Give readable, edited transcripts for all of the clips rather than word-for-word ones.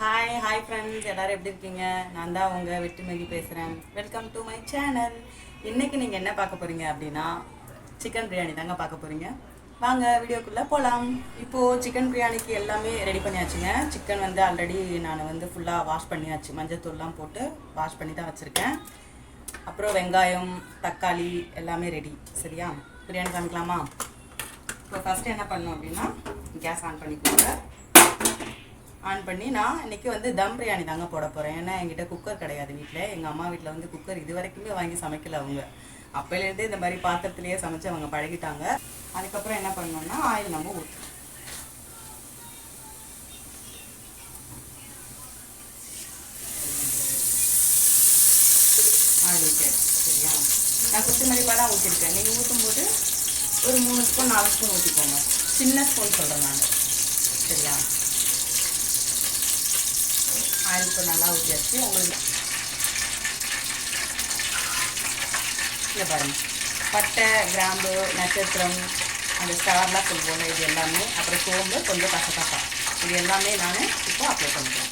Hi friends, எல்லாரும் எப்படி இருக்கீங்க? நான் தான் உங்கள் வெற்றிமதி பேசுகிறேன். Welcome to my channel. இன்றைக்கி நீங்கள் என்ன பார்க்க போகிறீங்க அப்படின்னா, சிக்கன் பிரியாணி தாங்க பார்க்க போகிறீங்க. வாங்க வீடியோக்குள்ளே போகலாம். இப்போது சிக்கன் பிரியாணிக்கு எல்லாமே ரெடி பண்ணியாச்சுங்க. சிக்கன் வந்து ஆல்ரெடி நான் வந்து ஃபுல்லாக வாஷ் பண்ணியாச்சு, மஞ்சத்தூள்லாம் போட்டு வாஷ் பண்ணி தான் வச்சுருக்கேன். அப்புறம் வெங்காயம், தக்காளி எல்லாமே ரெடி. சரியா? பிரியாணி சமைக்கலாமா? இப்போ ஃபஸ்ட்டு என்ன பண்ணணும் அப்படின்னா, கேஸ் ஆன் பண்ணிக்கோங்க. ஆன் பண்ணி நான் இன்றைக்கி வந்து தம் பிரியாணி தாங்க போட போகிறேன். ஏன்னா என்கிட்ட குக்கர் கிடையாது வீட்டில். எங்கள் அம்மா வீட்டில் வந்து குக்கர் இது வரைக்குமே வாங்கி சமைக்கல. அவங்க அப்போலேருந்தே இந்த மாதிரி பாத்திரத்துலேயே சமைச்சு அவங்க பழகிட்டாங்க. அதுக்கப்புறம் என்ன பண்ணோம்னா, ஆயில் நம்ம ஊற்றணும். ஆயில் ஊற்றியாச்சு. சரியா? நான் குத்துமதிப்பாக தான் ஊற்றிருக்கேன். நீங்கள் ஊற்றும்போது ஒரு 3 ஸ்பூன் 4 ஸ்பூன் ஊற்றிக்கோங்க. சின்ன ஸ்பூன் சொல்கிறேன் நான். சரியா? ஆயில் இப்போ நல்லா ஊற்றியாச்சு. உங்களுக்கு இல்லை பாருங்கள், பட்டை, கிராம்பு, நட்சத்திரம், அந்த ஸ்டார்லாம் சொல்லுவோம், இது எல்லாமே, அப்புறம் சோம்பு, கொஞ்சம் கசகசா, இது எல்லாமே நான் இப்போ அப்ளை பண்ணிக்கிறேன்.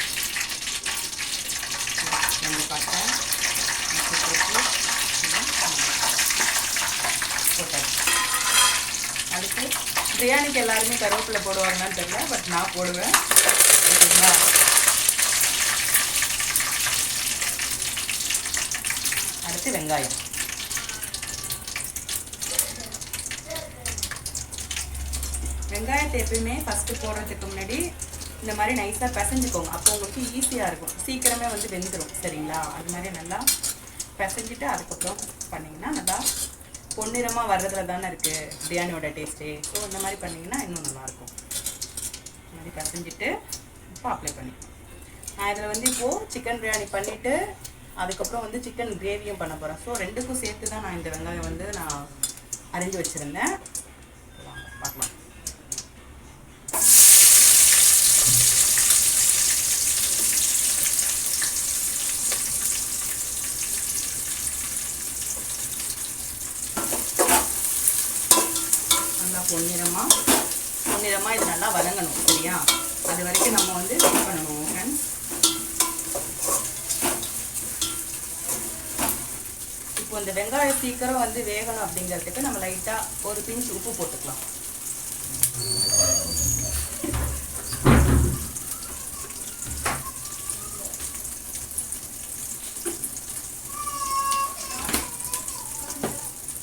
கொஞ்சம் பட்டை, நட்சத்திரம் போட்டாச்சு. அடுத்து பிரியாணிக்கு எல்லாருமே கருவேப்பிலை போடுவாங்கன்னு தெரியல, பட் நான் போடுவேன். ஓகேங்களா? அடுத்து வெங்காயம். வெங்காயத்தை எப்பயுமே ஃபஸ்ட்டு போடுறதுக்கு முன்னாடி இந்த மாதிரி நைஸாக பிசைஞ்சுக்கோங்க. அப்போ உங்களுக்கு ஈஸியாக இருக்கும், சீக்கிரமே வந்து வெந்துடும். சரிங்களா? அது மாதிரி நல்லா பிசைஞ்சிட்டு அதுக்கப்புறம் பண்ணிங்கன்னா நல்லா பொன்னிறமாக வர்றதுல தானே இருக்குது பிரியாணியோட டேஸ்ட்டே. ஸோ இந்த மாதிரி பண்ணிங்கன்னா இன்னும் நல்லாயிருக்கும். இந்த மாதிரி பிசைஞ்சிட்டு இப்போ அப்ளை பண்ணிக்கலாம். நான் இதில் வந்து இப்போது சிக்கன் பிரியாணி பண்ணிவிட்டு அதுக்கப்புறம் வந்து சிக்கன் கிரேவியும் பண்ண போகிறேன். ஸோ ரெண்டுக்கும் சேர்த்து தான் நான் இந்த வெங்காயம் வந்து நான் அரிஞ்சு வச்சுருந்தேன். பார்க்கலாம். நல்லா பொன்னிறமாக இது நல்லா வதங்கணும். சரியா? அது வரைக்கும் நம்ம வந்து வெயிட் பண்ணணும் ஃப்ரெண்ட்ஸ். இப்போ இந்த வெங்காயம் சீக்கிரம் வந்து வேகணும் அப்படிங்கிறதுக்கு நம்ம லைட்டாக ஒரு பிஞ்ச் உப்பு போட்டுக்கலாம்.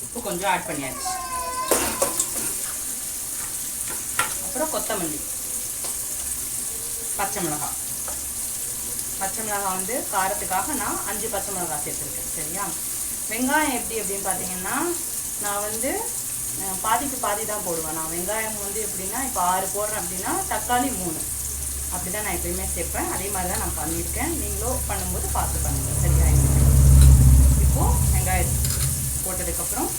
உப்பு கொஞ்சம் ஆட் பண்ணியாச்சு. அப்புறம் கொத்தமல்லி, பச்சை மிளகாய் வந்து காரத்துக்காக நான் 5 பச்சை மிளகாய் சேர்த்துருக்கேன். சரியா? வெங்காயம் எப்படி அப்படின்னு பார்த்தீங்கன்னா, நான் வந்து பாதிக்கு பாதி தான் போடுவேன். நான் வெங்காயம் வந்து எப்படின்னா, இப்போ 6 போடுறேன் அப்படின்னா தக்காளி 3, அப்படி தான் நான் எப்பயுமே சேர்ப்பேன். அதே மாதிரி தான் நான் பண்ணியிருக்கேன். நீங்களும் பண்ணும்போது பார்த்து பண்ணுங்கள். சரியா? இப்போது வெங்காயம் போட்டதுக்கப்புறம்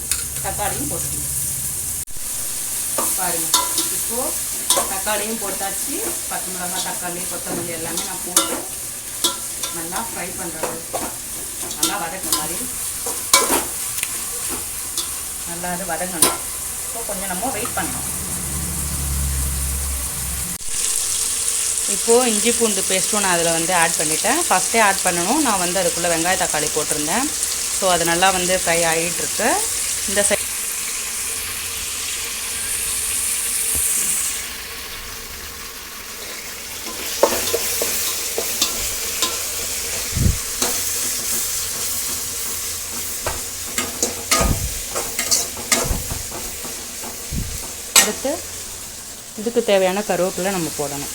தக்காளியும் போட்டுக்கணும். பாருங்கள், இப்போது தக்காளியும் போட்டாச்சு. பச்சை மிளகாய், தக்காளி, கொத்தமல்லி எல்லாமே நான் போட்டு நல்லா ஃப்ரை பண்ணுறது, நல்லா வதக்கிற மாதிரி நல்லா அது வதங்கணும். இப்போ கொஞ்சம் நம்ம வெயிட் பண்ணணும். இப்போது இஞ்சி பூண்டு பேஸ்ட்டும் நான் அதில் வந்து ஆட் பண்ணிட்டேன். ஃபஸ்ட்டே ஆட் பண்ணணும். நான் வந்து அதுக்குள்ளே வெங்காய தக்காளி போட்டிருந்தேன். ஸோ அது நல்லா வந்து ஃப்ரை ஆகிட்டுருக்கு. இந்த சைட் அடுத்து இதுக்கு தேவையான கருவேப்பிலை நம்ம போடணும்.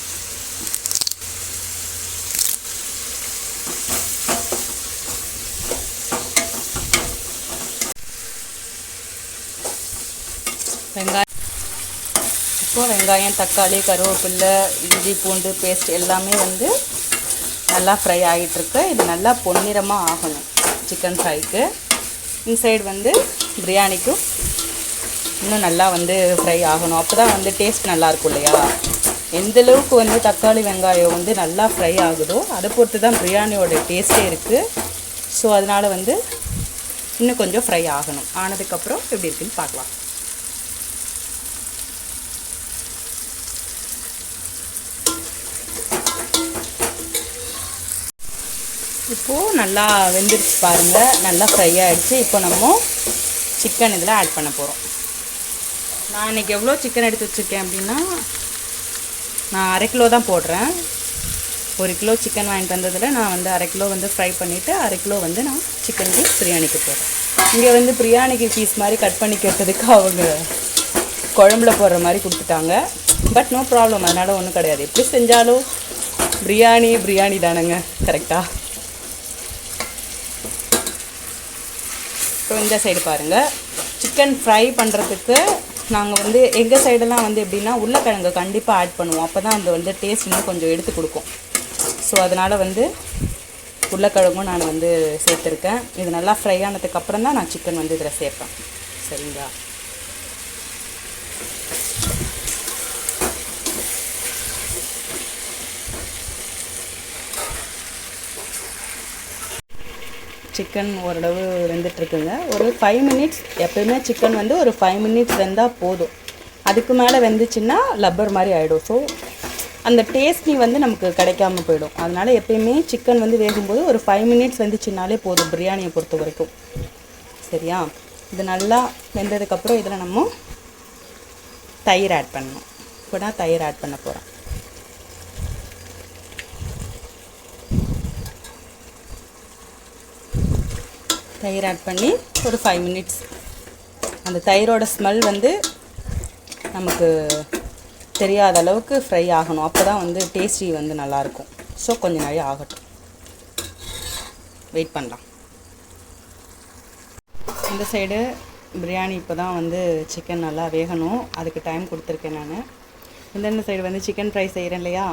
வெங்காயம், தக்காளி, கருவேப்பிலை, இஞ்சி பூண்டு பேஸ்ட் எல்லாமே வந்து நல்லா ஃப்ரை ஆகிட்டுருக்கு. இது நல்லா பொன்னிறமாக ஆகணும் சிக்கன் ஃப்ரைக்கு. இன்சைடு வந்து பிரியாணிக்கும் இன்னும் நல்லா வந்து ஃப்ரை ஆகணும். அப்போ தான் வந்து டேஸ்ட் நல்லாயிருக்கும் இல்லையா? எந்தளவுக்கு வந்து தக்காளி வெங்காயம் வந்து நல்லா ஃப்ரை ஆகுதோ அதை பொறுத்து தான் பிரியாணியோட டேஸ்ட்டே இருக்குது. ஸோ அதனால் வந்து இன்னும் கொஞ்சம் ஃப்ரை ஆகணும். ஆனதுக்கப்புறம் எப்படி இருக்குன்னு பார்க்கலாம். இப்போது நல்லா வெந்துருச்சு பாருங்கள், நல்லா ஃப்ரை ஆகிடுச்சு. இப்போ நம்ம சிக்கன் இதில் ஆட் பண்ண போகிறோம். நான் இன்றைக்கி எவ்வளோ சிக்கன் எடுத்து வச்சுருக்கேன் அப்படின்னா, நான் 1/2 கிலோ தான் போடுறேன். 1 கிலோ சிக்கன் வாங்கிட்டு வந்ததில் நான் வந்து 1/2 கிலோ வந்து ஃப்ரை பண்ணிவிட்டு 1/2 கிலோ வந்து நான் சிக்கனுக்கு பிரியாணிக்கு போடுறேன். இங்கே வந்து பிரியாணிக்கு பீஸ் மாதிரி கட் பண்ணி கேட்டதுக்கு அவங்க குழம்புல போடுற மாதிரி கொடுத்துட்டாங்க. பட் நோ ப்ராப்ளம், அதனால் ஒன்றும் கிடையாது. எப்படி செஞ்சாலும் பிரியாணி தானேங்க, கரெக்டாக. இப்போ இந்த சைடு பாருங்கள், சிக்கன் ஃப்ரை பண்ணுறதுக்கு நாங்கள் வந்து எங்கள் சைடெல்லாம் வந்து எப்படின்னா உருளைக்கிழங்கு கண்டிப்பாக ஆட் பண்ணுவோம். அப்போ தான் அந்த வந்து டேஸ்ட் இன்னும் கொஞ்சம் எடுத்து கொடுக்கும். ஸோ அதனால் வந்து உருளைக்கிழங்கும் நான் வந்து சேர்த்துருக்கேன். இது நல்லா ஃப்ரை ஆனதுக்கப்புறம் தான் நான் சிக்கன் வந்து இதில் சேர்ப்பேன். சரிங்களா? சிக்கன் ஓரளவு வெந்துட்டுருக்குங்க. ஒரு 5 மினிட்ஸ், எப்போயுமே சிக்கன் வந்து ஒரு 5 மினிட்ஸ் வெந்தால் போதும். அதுக்கு மேலே வெந்துச்சுன்னா லப்பர் மாதிரி ஆகிடும். ஸோ அந்த டேஸ்ட் வந்து நமக்கு கிடைக்காம போயிடும். அதனால் எப்பயுமே சிக்கன் வந்து வேகும்போது ஒரு 5 மினிட்ஸ் வெந்துச்சுனாலே போதும் பிரியாணியை பொறுத்த வரைக்கும். சரியா? இது நல்லா வெந்ததுக்கப்புறம் இதில் நம்ம தயிர் ஆட் பண்ணணும். இப்போ நான் தயிர் ஆட் பண்ண போகிறேன். தயிர் ஆட் பண்ணி ஒரு 5 மினிட்ஸ் அந்த தயிரோட ஸ்மெல் வந்து நமக்கு தெரியாத அளவுக்கு ஃப்ரை ஆகணும். அப்போ தான் வந்து டேஸ்டி வந்து நல்லாயிருக்கும். ஸோ கொஞ்சம் நாள் ஆகட்டும், வெயிட் பண்ணலாம். இந்த சைடு பிரியாணி இப்போ தான் வந்து சிக்கன் நல்லா வேகணும், அதுக்கு டைம் கொடுத்துருக்கேன் நான். இந்த சைடு வந்து சிக்கன் ஃப்ரை செய்கிறேன் இல்லையா,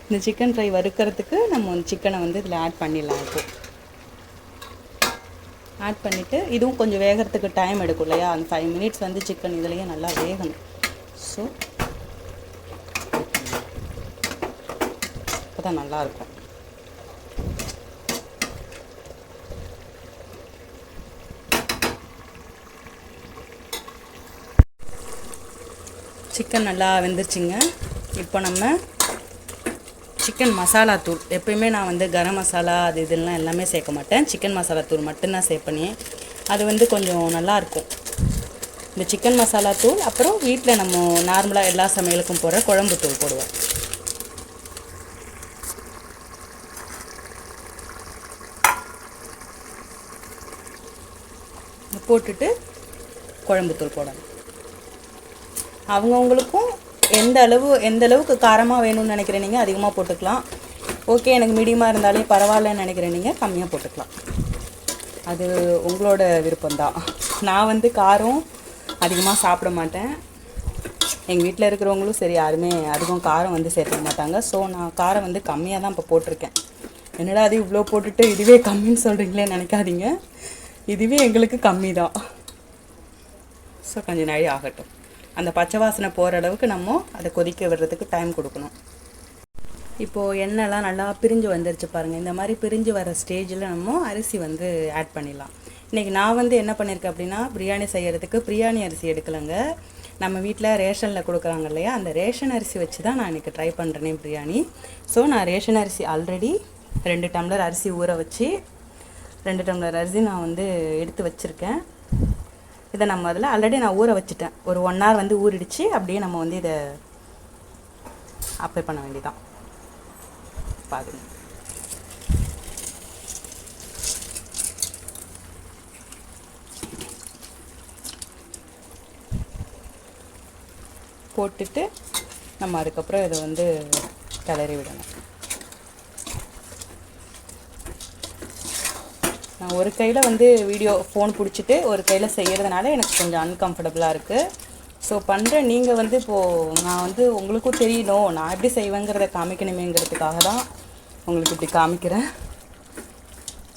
இந்த சிக்கன் ஃப்ரை வறுக்கிறதுக்கு நம்ம சிக்கனை வந்து இதில் ஆட் பண்ணிடலாம். இப்போது ஆட் பண்ணிவிட்டு இதுவும் கொஞ்சம் வேகிறதுக்கு டைம் எடுக்கும் இல்லையா, அந்த 5 மினிட்ஸ் வந்து சிக்கன் இதுலேயே நல்லா வேகணும். ஸோ அப்போ தான் நல்லாயிருக்கும். சிக்கன் நல்லா வெந்துருச்சுங்க. இப்போ நம்ம சிக்கன் மசாலா தூள், எப்பயுமே நான் வந்து கரம் மசாலா அது இதெல்லாம் எல்லாமே சேர்க்க மாட்டேன். சிக்கன் மசாலா தூள் மட்டும்தான் சேர்ப்பேனே. அது வந்து கொஞ்சம் நல்லாயிருக்கும். இந்த சிக்கன் மசாலா தூள், அப்புறம் வீட்டில் நம்ம நார்மலாக எல்லா சமையலுக்கும் போடுற குழம்பு தூள் போடுவேன். போட்டுட்டு குழம்பு தூள் போடணும். அவங்கவுங்களுக்கும் எந்த அளவுக்கு காரமாக வேணும்னு நினைக்கிறேன் நீங்கள் அதிகமாக போட்டுக்கலாம். ஓகே, எனக்கு மீடியமாக இருந்தாலே பரவாயில்லன்னு நினைக்கிறேன் நீங்கள் கம்மியாக போட்டுக்கலாம். அது உங்களோட விருப்பம்தான். நான் வந்து காரம் அதிகமாக சாப்பிட மாட்டேன். எங்கள் வீட்டில் இருக்கிறவங்களும் சரி, யாருமே அதிகம் காரம் வந்து சேர்த்துக்க மாட்டாங்க. ஸோ நான் காரம் வந்து கம்மியாக தான் இப்போ போட்டிருக்கேன். என்னடா அது இவ்வளோ போட்டுட்டு இதுவே கம்மின்னு சொல்கிறீங்களே நினைக்காதீங்க, இதுவே எங்களுக்கு கம்மி தான். ஸோ கொஞ்சம் நாள் ஆகட்டும். அந்த பச்சை வாசனை போகிற அளவுக்கு நம்ம அதை கொதிக்க விடுறதுக்கு டைம் கொடுக்கணும். இப்போது எண்ணெய்லாம் நல்லா பிரிஞ்சு வந்துருச்சு பாருங்கள். இந்த மாதிரி பிரிஞ்சு வர ஸ்டேஜில் நம்ம அரிசி வந்து ஆட் பண்ணிடலாம். இன்றைக்கி நான் வந்து என்ன பண்ணியிருக்கேன் அப்படின்னா, பிரியாணி செய்கிறதுக்கு பிரியாணி அரிசி எடுக்கலைங்க. நம்ம வீட்டில் ரேஷனில் கொடுக்குறாங்க இல்லையா, அந்த ரேஷன் அரிசி வச்சு தான் நான் இன்றைக்கி ட்ரை பண்ணுறேனே பிரியாணி. ஸோ நான் ரேஷன் அரிசி ஆல்ரெடி 2 டம்ளர் அரிசி ஊற வச்சு 2 டம்ளர் அரிசி நான் வந்து எடுத்து வச்சுருக்கேன். இதை நம்ம அதில் ஆல்ரெடி நான் ஊற வச்சுட்டேன். ஒரு 1 hour வந்து ஊறிடுச்சு. அப்படியே நம்ம வந்து இதை அப்ளை பண்ண வேண்டியதான். பாருங்க, போட்டுட்டு நம்ம அதுக்கப்புறம் இதை வந்து கிளறி விடணும். நான் ஒரு கையில் வந்து ஃபோன் பிடிச்சிட்டு ஒரு கையில் செய்கிறதுனால எனக்கு கொஞ்சம் அன்கம்ஃபர்டபுளாக இருக்குது. ஸோ பண்ணுறேன். நீங்கள் வந்து இப்போது நான் வந்து உங்களுக்கும் தெரியணும் நான் எப்படி செய்வேங்கிறத காமிக்கணுமேங்கிறதுக்காக தான் உங்களுக்கு இப்படி காமிக்கிறேன்.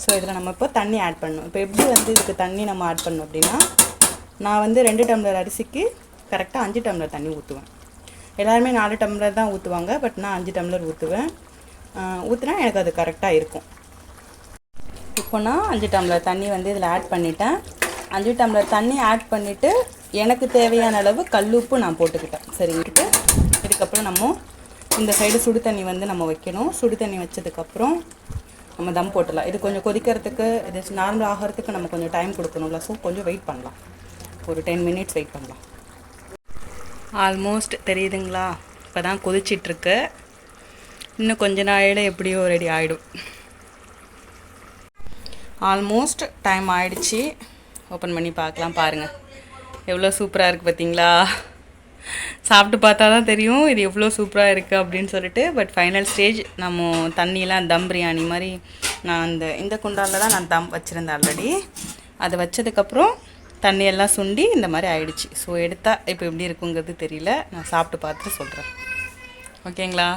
ஸோ இதில் நம்ம இப்போ தண்ணி ஆட் பண்ணணும். இப்போ எப்படி வந்து இதுக்கு தண்ணி நம்ம ஆட் பண்ணணும் அப்படின்னா, நான் வந்து 2 டம்ளர் அரிசிக்கு கரெக்டாக 5 டம்ளர் தண்ணி ஊற்றுவேன். எல்லாருமே 4 டம்ளர் தான் ஊற்றுவாங்க. பட் நான் 5 டம்ளர் ஊற்றுவேன். ஊற்றுனா எனக்கு அது கரெக்டாக இருக்கும். இப்போ நான் 5 டம்ளர் தண்ணி வந்து இதில் ஆட் பண்ணிட்டேன். 5 டம்ளர் தண்ணி ஆட் பண்ணிவிட்டு எனக்கு தேவையான அளவு கல்லுப்பு நான் போட்டுக்கிட்டேன். சரிங்கிட்டு இதுக்கப்புறம் நம்ம இந்த சைடு சுடு தண்ணி வந்து நம்ம வைக்கணும். சுடு தண்ணி வச்சதுக்கப்புறம் நம்ம தம் போட்டுடலாம். இது கொஞ்சம் கொதிக்கிறதுக்கு, இது நார்மல் ஆகிறதுக்கு நம்ம கொஞ்சம் டைம் கொடுக்கணும்ல. ஸோ கொஞ்சம் வெயிட் பண்ணலாம், ஒரு 10 மினிட்ஸ் வெயிட் பண்ணலாம். ஆல்மோஸ்ட் தெரியுதுங்களா, இப்போ தான் கொதிச்சிட்ருக்கு. இன்னும் கொஞ்ச நாளையில் எப்படியோ ரெடி ஆகிடும். ஆல்மோஸ்ட் டைம் ஆகிடுச்சி. ஓப்பன் பண்ணி பார்க்கலாம். பாருங்கள் எவ்வளோ சூப்பராக இருக்குது பார்த்தீங்களா. சாப்பிட்டு பார்த்தா தான் தெரியும் இது எவ்வளோ சூப்பராக இருக்குது அப்படின்னு சொல்லிட்டு. பட் ஃபைனல் ஸ்டேஜ் நம்ம தண்ணியெலாம் தம் பிரியாணி மாதிரி நான் இந்த குண்டானில் தான் நான் தம் வச்சுருந்தேன் ஆல்ரெடி. அதை வச்சதுக்கப்புறம் தண்ணியெல்லாம் சுண்டி இந்த மாதிரி ஆயிடுச்சு. ஸோ எடுத்தால் இப்போ எப்படி இருக்குங்கிறது தெரியல, நான் சாப்பிட்டு பார்த்துட்டு சொல்கிறேன். ஓகேங்களா?